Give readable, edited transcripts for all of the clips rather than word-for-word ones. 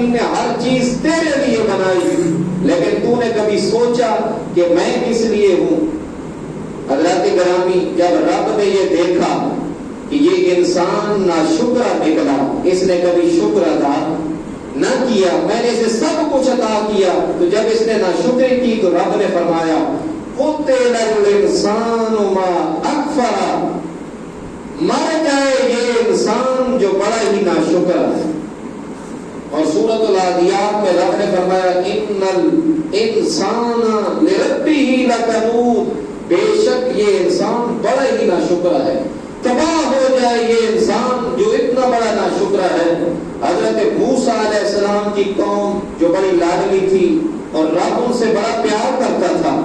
العالمین نے ہر چیز تیرے لیے بنائی، لیکن تو نے کبھی سوچا کہ میں کس لیے ہوں؟ حضرات گرامی، جب رب نے یہ دیکھا کہ یہ انسان ناشکرا نکلا، اس نے کبھی شکر ادا نہ کیا، میں نے اسے سب کچھ عطا کیا، تو جب اس نے ناشکری کی تو رب نے فرمایا قتل الانسان ما اکفر، مر جائے یہ انسان جو بڑا ہی ناشکر ہے۔ اور سورۃ العادیات میں رب نے فرمایا ان الانسان لربہ لکنود، بے شک یہ انسان بڑا ہی ناشکر ہے، تباہ ہو جائے یہ انسان جو اتنا بڑا ناشکر ہے۔ حضرت موسیٰ علیہ السلام کی قوم جو بڑی لاڈلی تھی اور رب ان سے بڑا پیار کرتا تھا،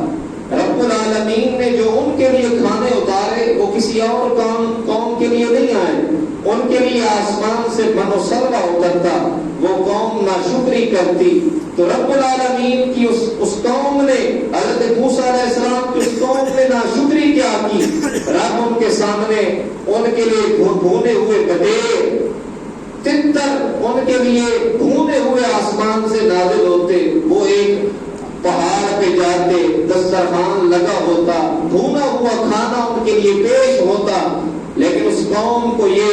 رب العالمین نے جو ان کے لیے کھانے اتارے وہ کسی اور قوم کے لیے نہیں آئے، ان کے لیے آسمان سے من و سلوہ اترتا، وہ قوم ناشکری کرتی تو رب العالمین کی اس قوم نے، حضرت موسیٰ علیہ السلام کی اس قوم نے ناشکری کیا کی؟ رب ان کے سامنے ان کے لیے بھونے ہوئے گدھے، تتر ان کے لیے بھونے ہوئے آسمان سے نازل ہوتے، وہ ایک پہاڑ پہ جاتے، دسترخوان لگا ہوتا، بھونا ہوا کھانا ان کے لیے پیش ہوتا، لیکن اس قوم کو یہ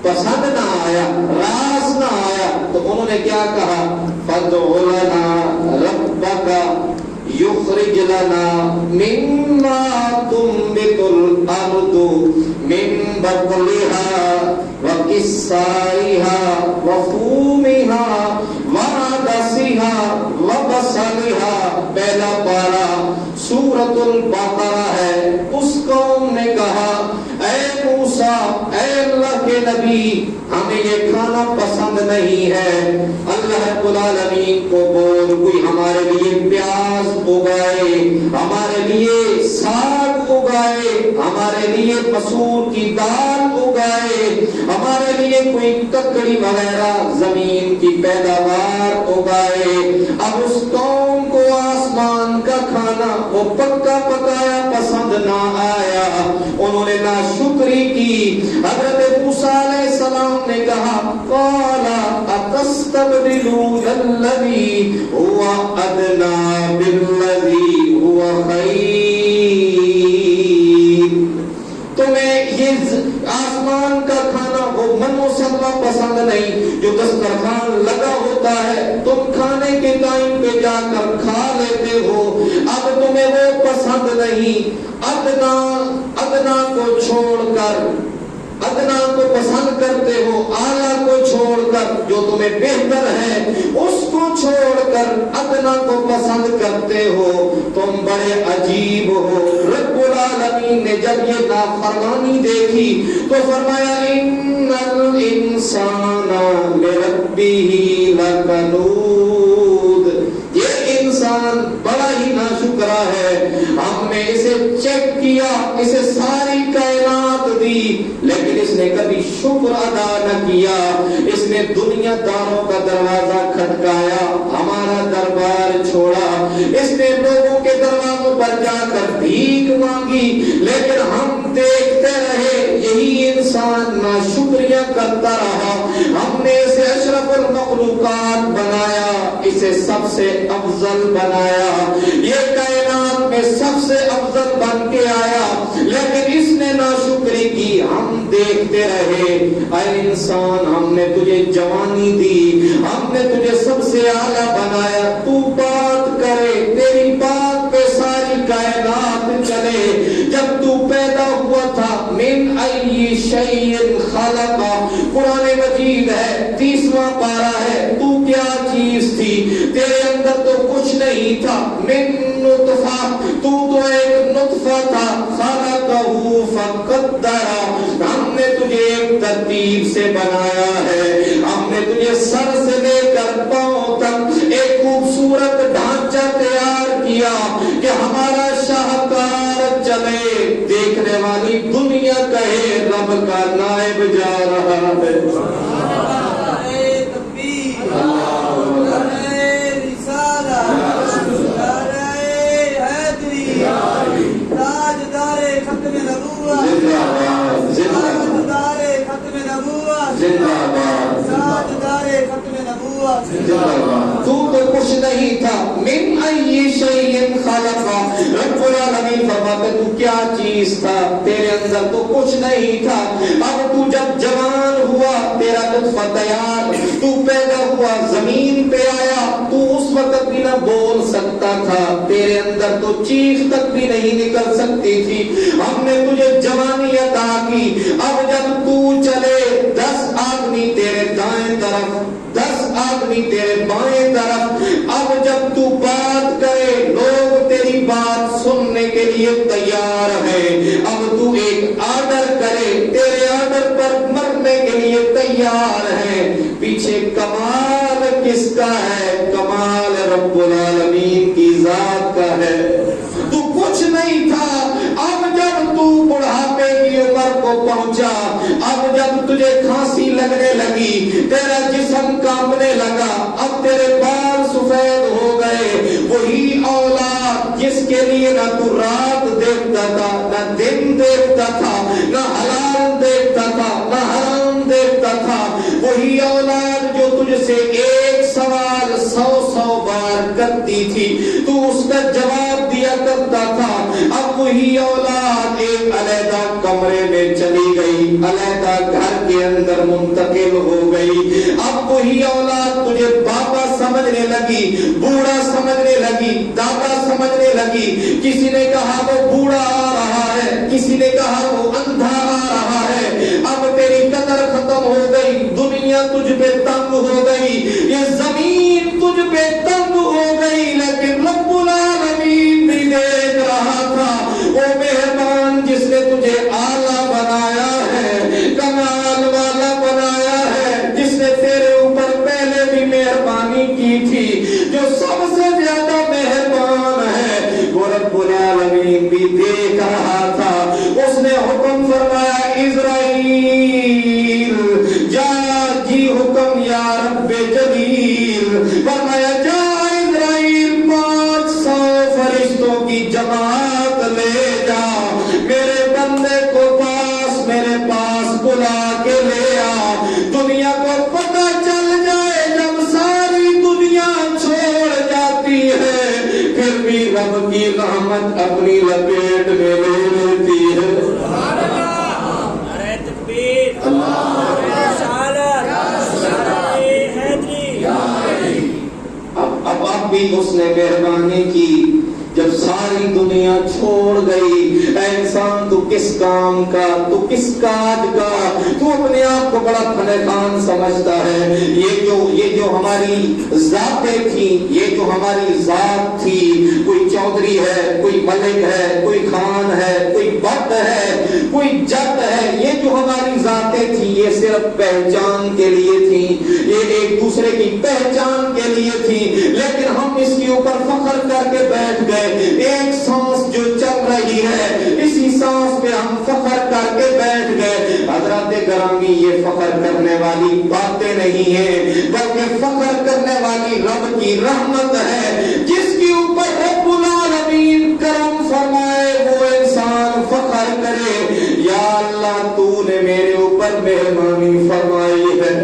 پسند نہ آیا، راز نہ آیا، تو انہوں نے کیا کہا؟ فَادْعُ لَنَا رَبَّكَ يُخْرِجْ لَنَا مِمَّا تُنبِتُ الْأَرْضُ مِن بَقْلِهَا وَقِثَّائِهَا وَفُومِهَا وَعَدَسِهَا وَبَصَلِهَا۔ پہلا پارہ سورۃ البقرہ ہے۔ اس قوم نے کہا اے موسیٰ، اے اللہ کے نبی، ہمیں یہ کھانا پسند نہیں ہے، اللہ رب العالمین کو بول کوئی ہمارے لیے پیاز اگائے، ہمارے لیے ساگ اگائے، ہمارے لیے مسور کی دال اگائے، ہمارے لیے کوئی ککڑی وغیرہ زمین کی پیداوار اگائے۔ اب اس قوم کو آسمان کا کھانا وہ پکا پکایا پسند نہ آیا، انہوں نے ناشکری کی۔ حضرت موسیٰ علیہ السلام نے کہا قَالَ أَتَسْتَبْدِلُونَ الَّذِي هُوَ أَدْنَىٰ بِالَّذِي هُوَ خَيْرٌ، تمہیں یہ آسمان کا کھانا وہ من و سلوہ پسند نہیں جو دسترخوان لگا ہوتا ہے، تم کھانے کے ٹائم پہ جا کر کھا لیتے ہو، اب تمہیں وہ پسند نہیں، ادنا کو چھوڑ کر، ادنا کو پسند کرتے ہو، اعلیٰ کو چھوڑ کر، جو تمہیں بہتر ہے اس کو چھوڑ کر ادنا کو پسند کرتے ہو، تم بڑے عجیب ہو۔ رب العالمین نے جب یہ نافرمانی دیکھی تو فرمایا ان الانسان لربہ لکنود، یہ انسان بڑا ہی ناشکرا ہے، ہم نے اسے چیک کیا، اسے ساری کائنات دی، لیکن اس نے کبھی شکر ادا نہ کیا، اس نے دنیا داروں کا دروازہ کھٹکایا، ہمارا دربار چھوڑا، اس نے لوگوں کے دروازوں پر جا کر بھیک مانگی، لیکن ہم دیکھتے رہے، یہی انسان ناشکریہ کرتا رہا، ہم نے اسے اشرف المخلوقات بنایا، اسے سب سے افضل بنایا، یہ کائنات میں سب سے افضل بن کے آیا، لیکن اس نے ناشکری کی، ہم دیکھتے رہے۔ اے انسان، ہم نے تجھے جوانی دی، ہم نے تجھے سب سے اعلیٰ بنایا، تو بات کرے، تیری بات پہ ساری کائنات چلے۔ جب تو پیدا ہوا تھا من ای شیء خلق، قرآن مجید ہے 30واں پارہ ہے، تو کیا چیز تھی؟ تیرے اندر تو کچھ نہیں تھا، من نطفہ، تو ایک نطفہ تھا، خلقہ فقدر، ہم نے تجھے ایک ترتیب سے بنایا ہے، ہم نے تجھے سر سے لے کر پاؤں تک ایک خوبصورت ڈھانچہ تیار کیا کہ ہمارا شاہکار چلے، دیکھنے والی دنیا کہے رب کا نائب جا رہا ہے۔ نہیں تھا. من ای شیء خلق، رب العالمین فرماتے تو کیا چیز تھا، تیرے اندر تو کچھ نہیں تھا. اب تو جب جوان ہوا، تیرا نطفہ تیار، تو پیدا ہوا، زمین پہ آیا، تو اس وقت بھی نہ بول سکتا تھا، تیرے اندر تو چیخ تک بھی نہیں نکل سکتی تھی. ہم نے تجھے جوانی عطا کی. اب جب تو چلے 10 آدمی تیرے دائیں طرف، 10 آدمی تیرے بائیں طرف. اب جب تو بات کرے لوگ تیری بات سننے کے لیے تیار ہے. اب تو ایک آرڈر کرے، تیرے آرڈر پر مرنے کے لیے تیار ہے. پیچھے کمال کس کا ہے؟ کمال رب العالمین کی ذات کا ہے. تو کچھ نہیں تھا. اب جب تو بڑھاپے کی عمر کو پہنچا، اب جب تجھے کھانسی لگنے لگی، تیرا جسم کانپنے لگا، اب تیرے بال سفید ہو گئے، وہی اولاد جس کے لیے نہ تو رات دیکھتا تھا، نہ دن دیکھتا تھا، نہ حلال دیکھتا تھا، نہ حرام دیکھتا تھا، وہی اولاد جو تجھ سے ایک سوال 100 بار کرتی تھی، تو اس کا جواب دیا کرتا تھا. اب وہی اولاد ایک علیحدہ کمرے میں چلی گئی، علیحدہ گھر کے اندر منتقل ہو گئی. اب وہی اولاد تجھے بابا سمجھنے لگی، بوڑھا سمجھنے لگی، دادا سمجھنے لگی. کسی نے کہا وہ بوڑھا آ رہا ہے، کسی نے کہا وہ اندھا آ رہا ہے. اب تیری قدر ختم ہو گئی، دنیا تجھ پہ تنگ ہو گئی، یہ زمین تجھ پہ تنگ ہو گئی. لیکن رب العالمین بھی دیکھ رہا تھا، وہ مہربان جس نے تجھے اعلیٰ بنایا ہے، کمال والا بنایا ہے، جس نے تیرے اوپر پہلے بھی مہربانی کی تھی، جو سب سے زیادہ مہربان ہے، وہ رب العالمین بھی دیکھ رہا تھا. اس نے حکم فرمایا اسرائیل جا، جی حکم یا رب جلیل. فرمایا جا اسرائیل 500 فرشتوں کی جماعت لے جا، میرے بندے کو پاس میرے پاس بلا کے لے آ. دنیا کو پتہ چل جائے جب ساری دنیا چھوڑ جاتی ہے، پھر بھی رب کی رحمت اپنی لپیٹ میں لے لیتی ہے. اب بھی اس نے مہربانی کی. جب ساری دنیا چھوڑ گئی، اے انسان تو کس کام کا، تو کس کاج کا، تو اپنے آپ کو بڑا فنخان سمجھتا ہے. یہ جو ہماری ذاتیں تھیں، یہ جو ہماری ذات تھی، کوئی چودھری ہے، کوئی ملک ہے، کوئی خان ہے، کوئی بٹ ہے، کوئی جٹ ہے، یہ جو ہماری ذاتیں تھیں یہ صرف پہچان کے لیے تھیں، یہ ایک دوسرے کی پہچان کے لیے تھی. لیکن ہم اس کے اوپر فخر کر کے بیٹھ گئے. ایک سانس جو چل رہی ہے، اسی سانس پہ ہم فخر کر کے بیٹھ گئے. حضرات گرامی، یہ فخر کرنے والی باتیں نہیں ہیں، بلکہ فخر کرنے والی رب کی رحمت ہے. جس کے اوپر رب العالمین کرم فرمائے وہ انسان فخر کرے، یا اللہ تو نے میرے اوپر مہربانی فرمائی ہے،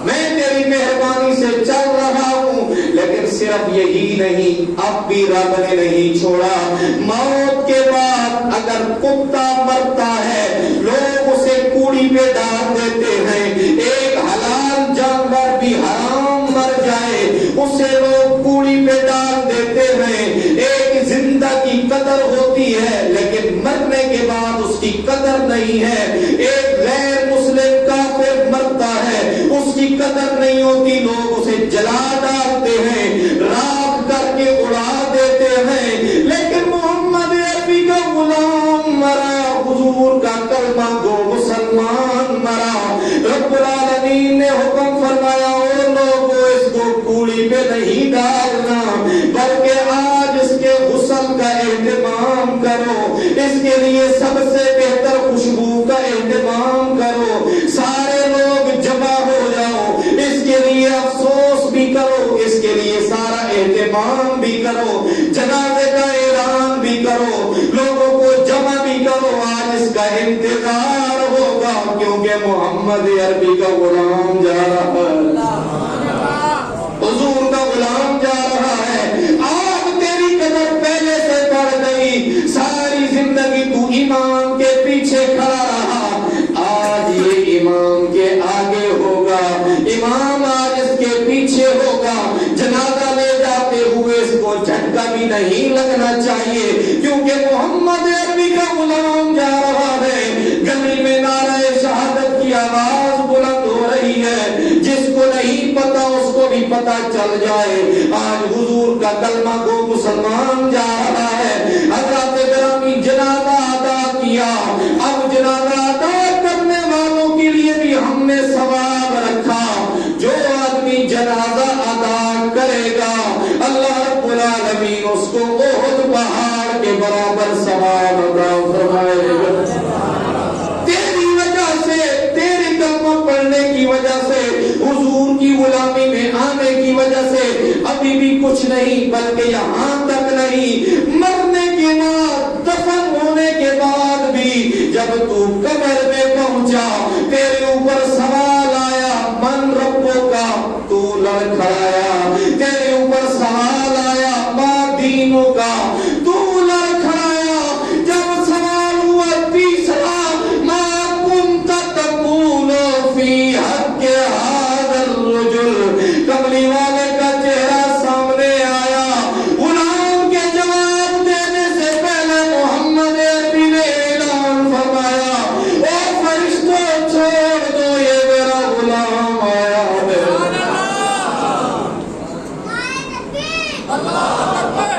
میں تیری مہربانی سے چل رہا ہوں. لیکن صرف یہی نہیں، اب بھی رب نے نہیں چھوڑا. موت کے بعد اگر کتا مرتا ہے، لوگ اسے کوڑی پہ ڈال دیتے ہیں. ایک حلال جانور بھی حرام مر جائے، اسے لوگ کوڑی پہ ڈال دیتے ہیں. ایک زندہ کی قدر ہوتی ہے، لیکن مرنے کے بعد اس کی قدر نہیں ہے. ایک غیر مسلم کافر مرتا ہے، اس کی قدر نہیں ہوتی، لوگ اسے جلا ڈالتے ہیں، راکھ کر کے اڑا دیتے ہیں. لیکن محمد عربی کا غلام مرا، حضور کا کلمہ گو مسلمان مرا. رب العالمین نے حکم فرمایا اور لوگوں اس کو کوڑی پہ نہیں ڈالنا، بلکہ آج اس کے غسل کا اہتمام کرو، اس کے لیے سب سے بہتر خوشبو کا اہتمام کرو. سارے لوگ جمع ہو جاؤ، اس کے لیے افسوس بھی کرو، اس کے لیے سارا اہتمام بھی کرو، جنازے کا اعلان بھی کرو، لوگوں کو جمع بھی کرو. آج اس کا انتظار ہوگا، کیونکہ محمد عربی کا غلام جا رہا ہے، حضور کا غلام جا تو امام کے پیچھے کھڑا رہا، آج یہ امام کے آگے ہوگا، امام آج اس کے پیچھے ہوگا۔ جنازہ لے جاتے ہوئے اس کو جھٹکا بھی نہیں لگنا چاہیے، کیونکہ محمد عربی کا غلام جا رہا ہے، گلی میں نعرہ شہادت کی آواز بلند ہو رہی ہے، جس کو نہیں پتا اس کو بھی پتا چل جائے آج حضور کا کلمہ کو مسلمان جا رہا ہے۔ حضرات گرامی جنازہ ادا کیا، اب جنازہ ادا کرنے والوں کے لیے بھی ہم نے ثواب رکھا، جو آدمی جنازہ ادا کرے گا اللہ رب العالمین اس کو احد پہاڑ کے برابر ثواب عطا فرمائے گا۔ تیری وجہ سے، تیرے کلمہ پڑھنے کی وجہ سے، حضور کی غلامی میں آنے کی وجہ سے ابھی بھی کچھ نہیں، بلکہ یہاں تک نہیں، مرنے کے بعد، دفن ہونے کے بعد بھی جب تو قبر میں پہنچا، تیرے اوپر